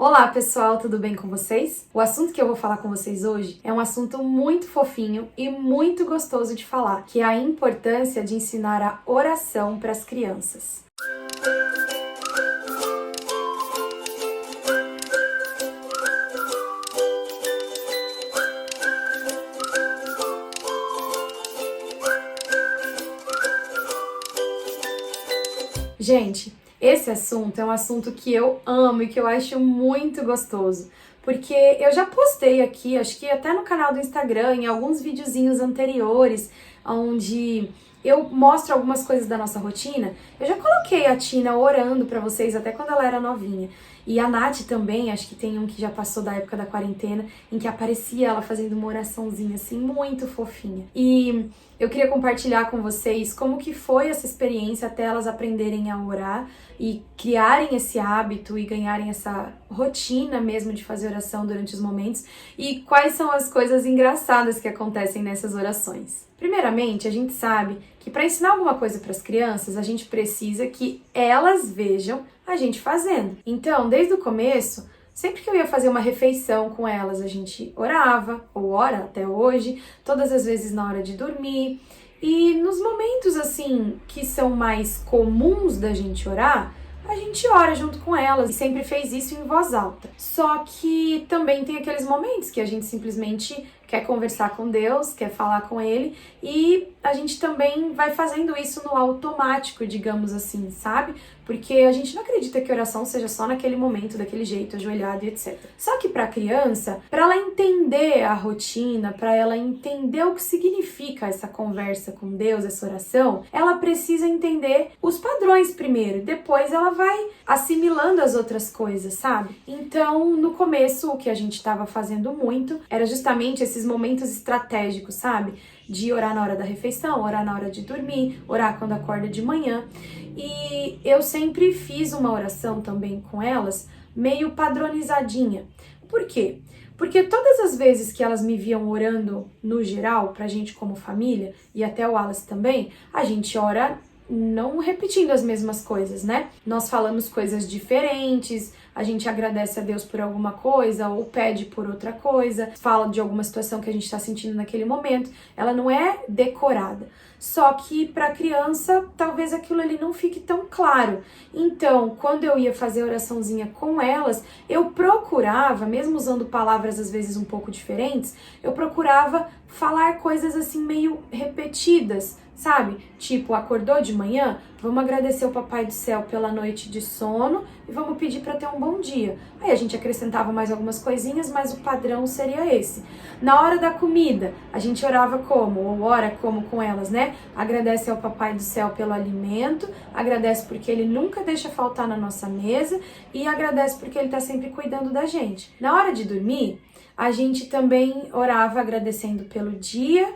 Olá pessoal, tudo bem com vocês? O assunto que eu vou falar com vocês hoje é um assunto muito fofinho e muito gostoso de falar, que é a importância de ensinar a oração para as crianças. Gente, esse assunto é um assunto que eu amo e que eu acho muito gostoso, porque eu já postei aqui, acho que até no canal do Instagram, em alguns videozinhos anteriores, onde eu mostro algumas coisas da nossa rotina. Eu já coloquei a Tina orando pra vocês até quando ela era novinha. E a Nath também, acho que tem um que já passou da época da quarentena, em que aparecia ela fazendo uma oraçãozinha assim, muito fofinha. E eu queria compartilhar com vocês como que foi essa experiência até elas aprenderem a orar e criarem esse hábito e ganharem essa rotina mesmo de fazer oração durante os momentos e quais são as coisas engraçadas que acontecem nessas orações. Primeiramente, a gente sabe que para ensinar alguma coisa para as crianças, a gente precisa que elas vejam a gente fazendo. Então, desde o começo, sempre que eu ia fazer uma refeição com elas, a gente orava, ou ora até hoje, todas as vezes na hora de dormir. E nos momentos assim que são mais comuns da gente orar, a gente ora junto com elas e sempre fez isso em voz alta. Só que também tem aqueles momentos que a gente simplesmente quer conversar com Deus, quer falar com Ele e a gente também vai fazendo isso no automático, digamos assim, sabe? Porque a gente não acredita que oração seja só naquele momento, daquele jeito, ajoelhado e etc. Só que para criança, para ela entender a rotina, para ela entender o que significa essa conversa com Deus, essa oração, ela precisa entender os padrões primeiro, depois ela vai assimilando as outras coisas, sabe? Então, no começo, o que a gente estava fazendo muito era justamente esses momentos estratégicos, sabe? De orar na hora da refeição, orar na hora de dormir, orar quando acorda de manhã. E eu sempre fiz uma oração também com elas, meio padronizadinha. Por quê? Porque todas as vezes que elas me viam orando no geral, pra gente como família, e até o Wallace também, a gente ora não repetindo as mesmas coisas, né? Nós falamos coisas diferentes, a gente agradece a Deus por alguma coisa ou pede por outra coisa, fala de alguma situação que a gente está sentindo naquele momento. Ela não é decorada. Só que para criança, talvez aquilo ali não fique tão claro. Então, quando eu ia fazer a oraçãozinha com elas, eu procurava, mesmo usando palavras às vezes um pouco diferentes, eu procurava falar coisas assim meio repetidas, sabe? Tipo, acordou de manhã? Vamos agradecer o Papai do Céu pela noite de sono e vamos pedir para ter um bom dia. Aí a gente acrescentava mais algumas coisinhas, mas o padrão seria esse. Na hora da comida, a gente orava como? Ou ora como com elas, né? Agradece ao Papai do Céu pelo alimento, agradece porque ele nunca deixa faltar na nossa mesa e agradece porque ele tá sempre cuidando da gente. Na hora de dormir, a gente também orava agradecendo pelo dia,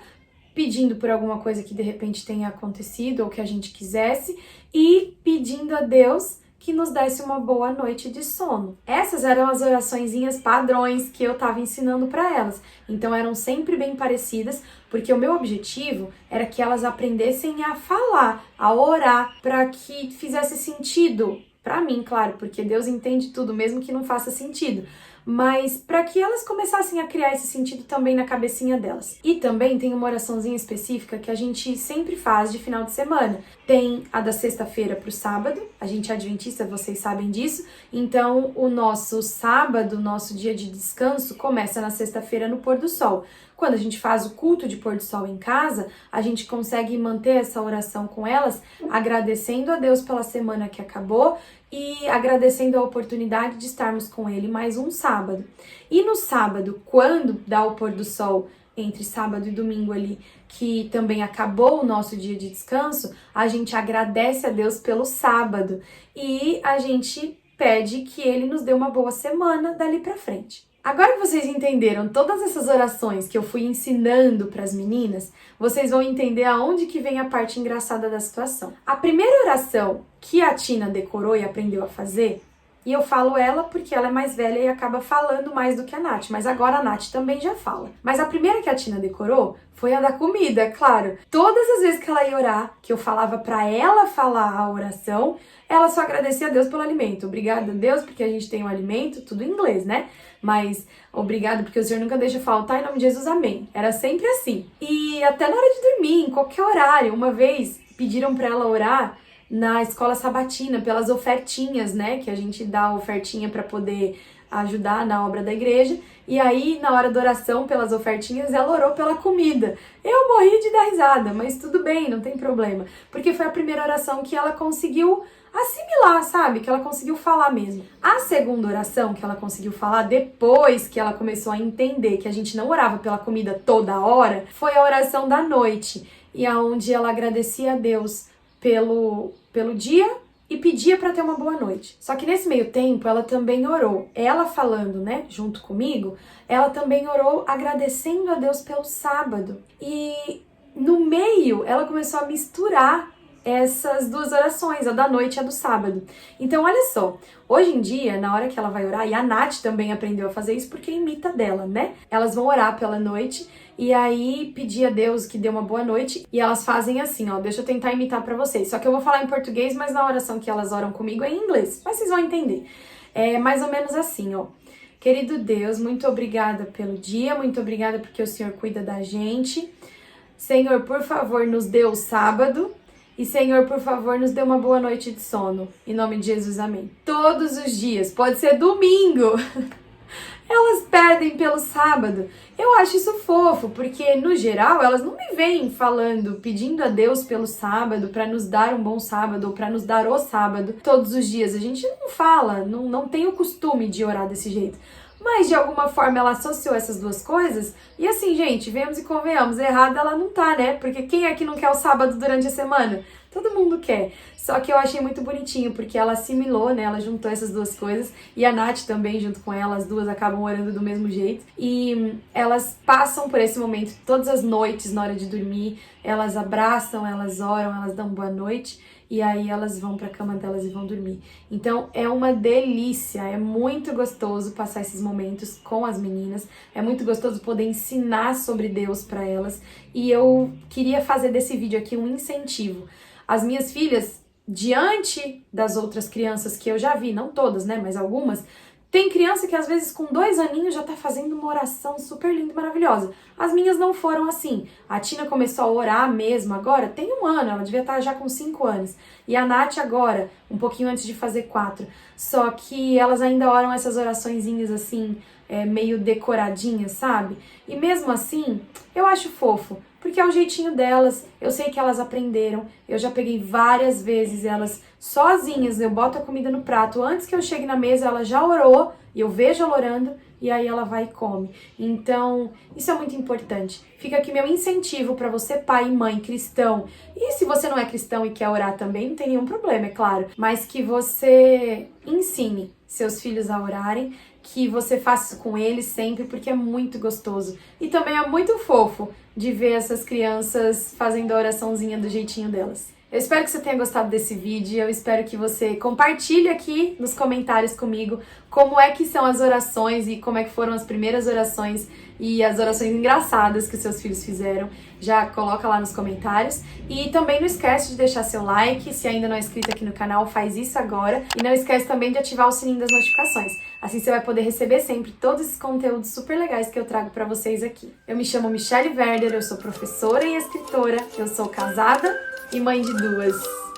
pedindo por alguma coisa que de repente tenha acontecido ou que a gente quisesse e pedindo a Deus que nos desse uma boa noite de sono. Essas eram as oraçõezinhas padrões que eu estava ensinando para elas. Então eram sempre bem parecidas, porque o meu objetivo era que elas aprendessem a falar, a orar, para que fizesse sentido para mim, claro, porque Deus entende tudo, mesmo que não faça sentido. Mas para que elas começassem a criar esse sentido também na cabecinha delas. E também tem uma oraçãozinha específica que a gente sempre faz de final de semana. Tem a da sexta-feira para o sábado, a gente é adventista, vocês sabem disso, então o nosso sábado, nosso dia de descanso, começa na sexta-feira no pôr do sol. Quando a gente faz o culto de pôr do sol em casa, a gente consegue manter essa oração com elas, agradecendo a Deus pela semana que acabou e agradecendo a oportunidade de estarmos com Ele mais um sábado. E no sábado, quando dá o pôr do sol, entre sábado e domingo ali, que também acabou o nosso dia de descanso, a gente agradece a Deus pelo sábado e a gente pede que Ele nos dê uma boa semana dali pra frente. Agora que vocês entenderam todas essas orações que eu fui ensinando para as meninas, vocês vão entender aonde que vem a parte engraçada da situação. A primeira oração que a Tina decorou e aprendeu a fazer E eu falo ela porque ela é mais velha e acaba falando mais do que a Nath. Mas agora a Nath também já fala. Mas a primeira que a Tina decorou foi a da comida, claro. Todas as vezes que ela ia orar, que eu falava pra ela falar a oração, ela só agradecia a Deus pelo alimento. Obrigada a Deus porque a gente tem um alimento, tudo em inglês, né? Mas obrigado porque o Senhor nunca deixa faltar, em nome de Jesus, amém. Era sempre assim. E até na hora de dormir, em qualquer horário. Uma vez pediram pra ela orar na escola sabatina, pelas ofertinhas, né? Que a gente dá ofertinha para poder ajudar na obra da igreja. E aí, na hora da oração pelas ofertinhas, ela orou pela comida. Eu morri de dar risada, mas tudo bem, não tem problema. Porque foi a primeira oração que ela conseguiu assimilar, sabe? Que ela conseguiu falar mesmo. A segunda oração que ela conseguiu falar depois que ela começou a entender que a gente não orava pela comida toda hora, foi a oração da noite. E aonde ela agradecia a Deus pelo dia e pedia para ter uma boa noite. Só que nesse meio tempo ela também orou. Ela falando, né, junto comigo, ela também orou agradecendo a Deus pelo sábado. E no meio ela começou a misturar essas duas orações, a da noite e a do sábado. Então olha só, hoje em dia, na hora que ela vai orar, e a Nath também aprendeu a fazer isso porque imita dela, né? Elas vão orar pela noite e aí pedir a Deus que dê uma boa noite. E elas fazem assim, ó, deixa eu tentar imitar pra vocês. Só que eu vou falar em português, mas na oração que elas oram comigo é em inglês. Mas vocês vão entender. É mais ou menos assim, ó. Querido Deus, muito obrigada pelo dia, muito obrigada porque o Senhor cuida da gente. Senhor, por favor, nos dê o sábado. E, Senhor, por favor, nos dê uma boa noite de sono. Em nome de Jesus, amém. Todos os dias, pode ser domingo. Elas pedem pelo sábado. Eu acho isso fofo, porque, no geral, elas não me vêm falando, pedindo a Deus pelo sábado, para nos dar um bom sábado, ou para nos dar o sábado todos os dias. A gente não fala, não tem o costume de orar desse jeito. Mas, de alguma forma, ela associou essas duas coisas. E assim, gente, venhamos e convenhamos, errada ela não tá, né? Porque quem é que não quer o sábado durante a semana? Todo mundo quer. Só que eu achei muito bonitinho, porque ela assimilou, né? Ela juntou essas duas coisas. E a Nath também, junto com ela, as duas acabam orando do mesmo jeito. E elas passam por esse momento todas as noites, na hora de dormir. Elas abraçam, elas oram, elas dão boa noite. E aí elas vão pra cama delas e vão dormir. Então é uma delícia, é muito gostoso passar esses momentos com as meninas. É muito gostoso poder ensinar sobre Deus pra elas. E eu queria fazer desse vídeo aqui um incentivo. As minhas filhas, diante das outras crianças que eu já vi, não todas, né, mas algumas, tem criança que às vezes com 2 aninhos já tá fazendo uma oração super linda e maravilhosa. As minhas não foram assim. A Tina começou a orar mesmo agora, tem 1 ano, ela devia estar já com 5 anos. E a Nath agora, um pouquinho antes de fazer 4. Só que elas ainda oram essas oraçõezinhas assim, meio decoradinhas, sabe? E mesmo assim, eu acho fofo. Porque é o jeitinho delas, eu sei que elas aprenderam, eu já peguei várias vezes elas sozinhas, eu boto a comida no prato, antes que eu chegue na mesa ela já orou, e eu vejo ela orando, e aí ela vai e come. Então, isso é muito importante. Fica aqui meu incentivo para você, pai e mãe cristão. E se você não é cristão e quer orar também, não tem nenhum problema, é claro. Mas que você ensine seus filhos a orarem, que você faça isso com eles sempre, porque é muito gostoso. E também é muito fofo de ver essas crianças fazendo a oraçãozinha do jeitinho delas. Eu espero que você tenha gostado desse vídeo, eu espero que você compartilhe aqui nos comentários comigo como é que são as orações e como é que foram as primeiras orações e as orações engraçadas que os seus filhos fizeram. Já coloca lá nos comentários. E também não esquece de deixar seu like, se ainda não é inscrito aqui no canal, faz isso agora. E não esquece também de ativar o sininho das notificações. Assim você vai poder receber sempre todos esses conteúdos super legais que eu trago pra vocês aqui. Eu me chamo Michelle Werder, eu sou professora e escritora, eu sou casada e mãe de 2.